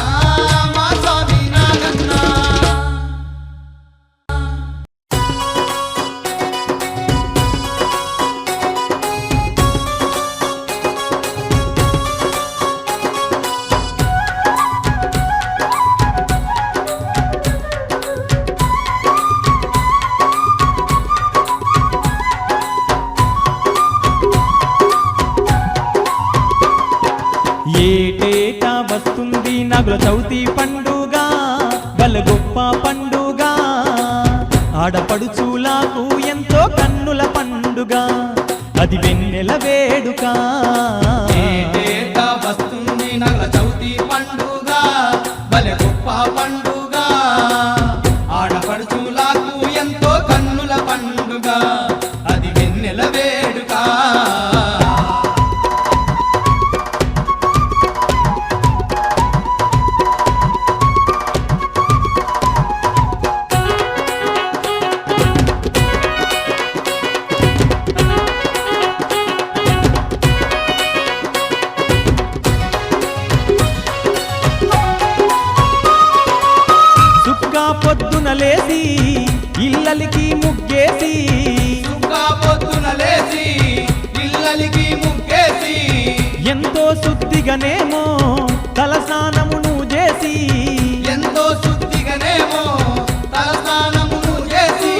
మా స్వామి నాగన్న ఏటేటా వస్తుంది నగుల చవితి పండుగ బల గొప్ప పండుగ ఆడపడుచులకు ఎంతో కన్నుల పండుగ అది వెన్నెల వేడుక ఏటేటా వస్తుంది నగల చవితి పండుగ భలే గొప్ప పండుగ ఆడపడుచులకు ఎంతో కన్నుల పండుగ అది వెన్నెల వేడుక పొద్దున లేసి ఇల్లలికి ముగ్గేసి సుఖా పొద్దున లేసి ఇల్లలికి ముగ్గేసి ఎంతో శుద్ధిగానేమో తలస్నానమును చేసి ఎంతో శుద్ధిగానేమో తలస్నానమును చేసి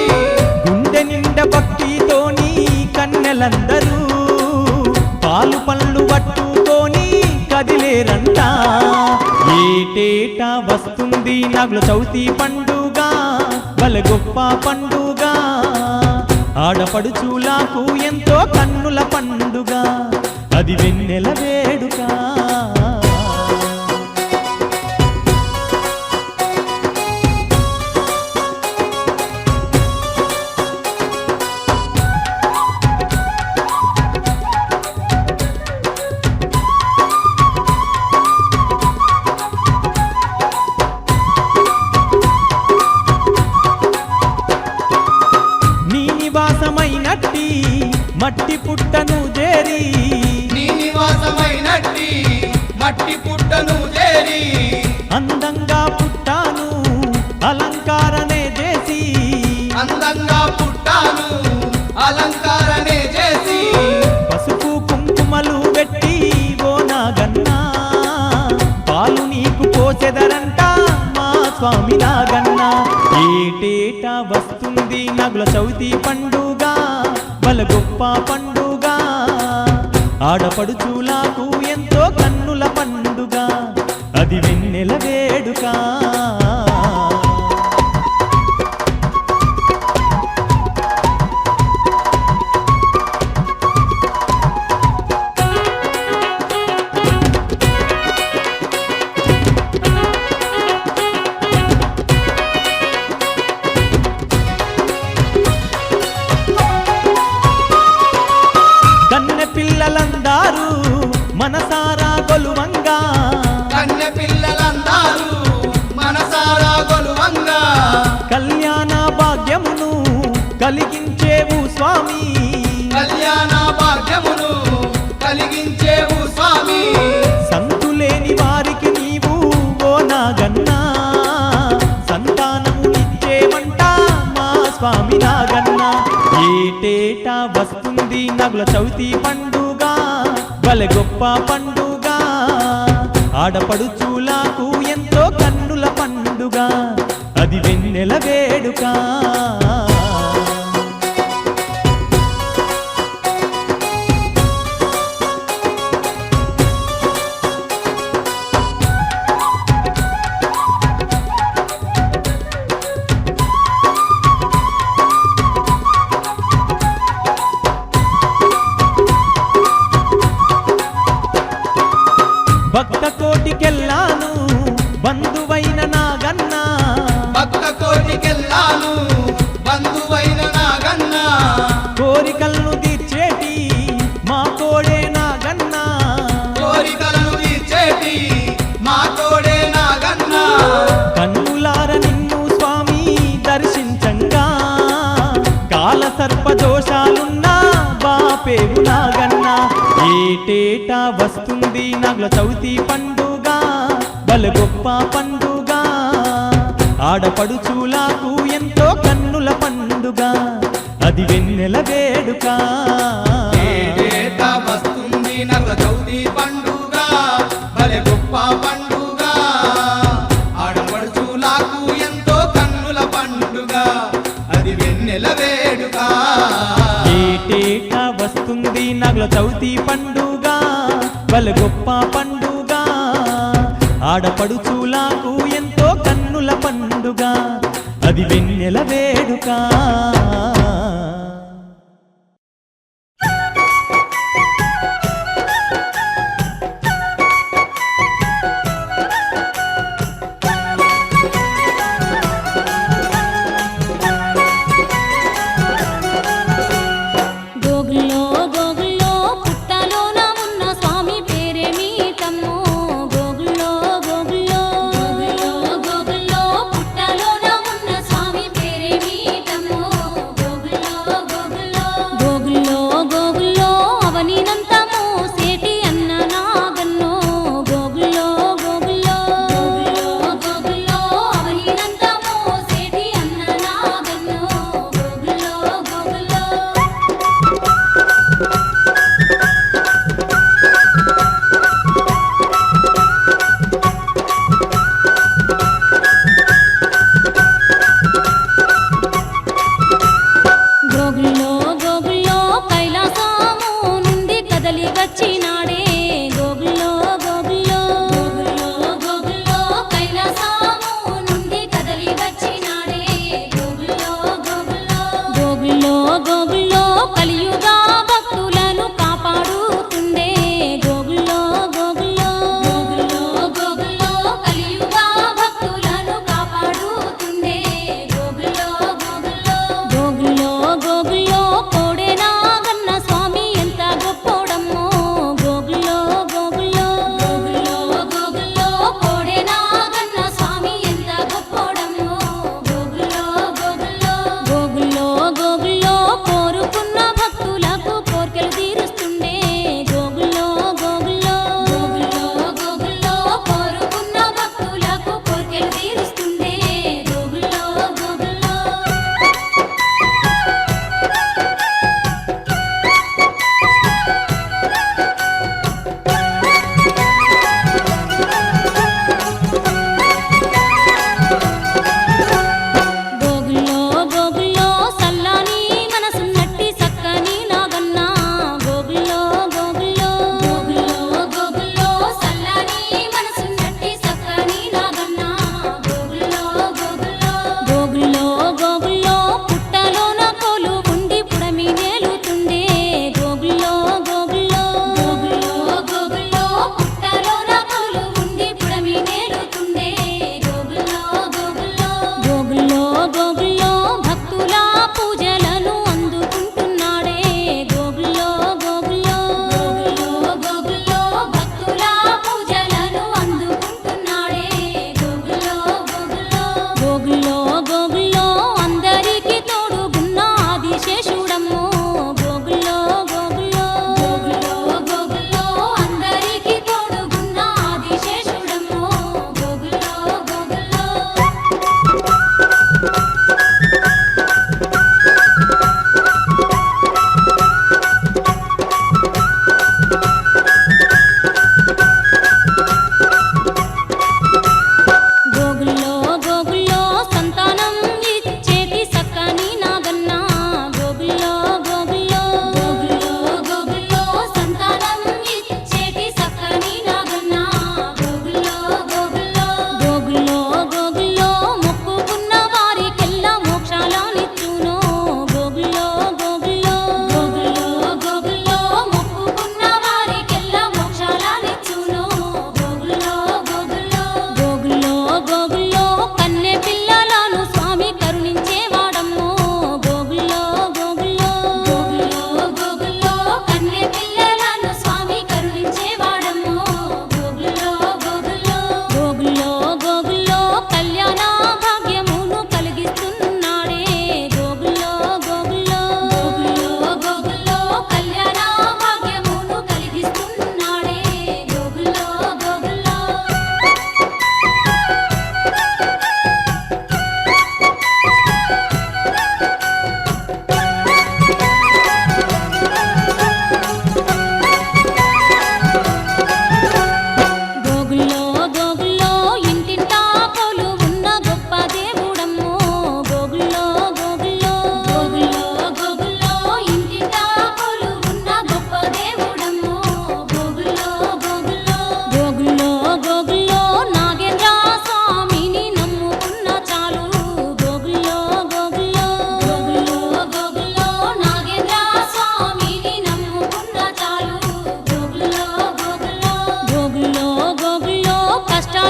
గుండె నిండా భక్తితోని కన్నెలందరూ పాలు పళ్ళు పట్టుకొని కదిలేరంట ఏటేటా వస్తుంది నగుల చవితి పండుగ బల గొప్ప పండుగ ఆడపడుచులకు ఎంతో కన్నుల పండుగ అది వెన్నెల వేడుక నివాసమైనట్టి మట్టి పుట్టను చేరి నీ నివాసమైనట్టి మట్టి పుట్టను చేరి అందంగా పుట్టాను అలంకారనే చేసి అందంగా పుట్టాను అలంకారనే చేసి పసుపు కుంకుమలు పెట్టి ఓ నాగన్నా పాలు నీకు పోసెదరంట మా స్వామి నాగన్నా ఏటేటా వస్తుంది నగుల చవితి పండుగ బల గొప్ప పండుగ ఆడపడుచులకు ఎంతో కన్నుల పండుగ అది వెన్నెల వేడుక పిల్లలందరూ మనసారా గొలువంగా కన్నె పిల్లలందరూ మనసారా గొలువంగా కళ్యాణ భాగ్యమును కలిగించేవు స్వామి కళ్యాణ భాగ్యమును కలిగించేవు స్వామి సంతులేని వారికి నీవు ఓ నాగన్నా సంతానము ఇచ్చేవంట మా స్వామి నాగన్నా ఏటేటా వస్తుంది నగుల చవితి పండుగ బల గొప్ప పండుగ ఆడపడుచులకు ఎంతో కన్నుల పండుగ అది వెన్నెల వేడుక భక్త కోటికెళ్ళాను బంధువైన నాగన్నా భక్త కోటికెళ్ళాను బంధువైన నాగన్నా కోరికలను తీర్చేటి మా కోడే నాగన్నా కోరికలను తీర్చేటి మా తోడే నాగన్నా కన్నులార నిన్ను స్వామి దర్శించంగా కాల సర్పదోషాలున్నా బాపేవు నాగన్నా ఏటేటా వస్తుంది నగుల చవితి పండుగ బల గొప్ప పండుగ ఆడపడుచులకు ఎంతో కన్నుల పండుగ అది వెన్నెల వేడుక ఏటేటా వస్తుంది నగల చవితి పండుగ భలే గొప్ప పండుగ ఆడపడుచులకు ఎంతో కన్నుల పండుగ అది వెన్నెల వేడుక ఏటేటా వస్తుంది నగుల చవితి పండుగ బల గొప్ప పండుగ ఆడపడుచులాకు ఎంతో కన్నుల పండుగ అది వెన్నెల వేడుక గోగుల్లో గోగుల్లో పుట్టలోన ఉన్న స్వామి పేరేమిటమ్మో గోగుల్లో గోగుల్లో గోగుల్లో గోగుల్లో పుట్టలోన ఉన్న స్వామి పేరేమిటమ్మో గోగుల్లో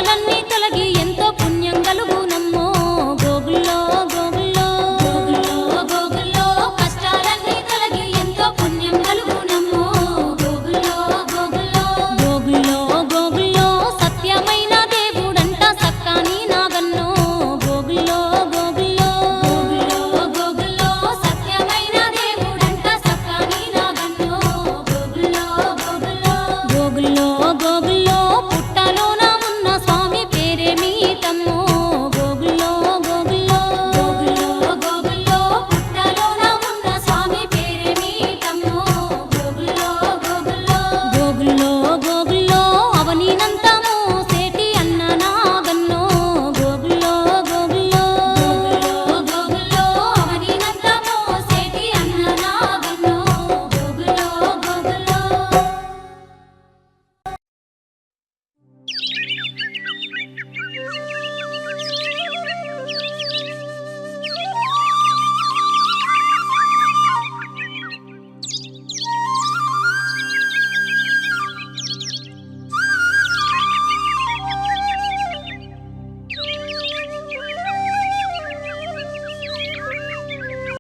మల్లన్న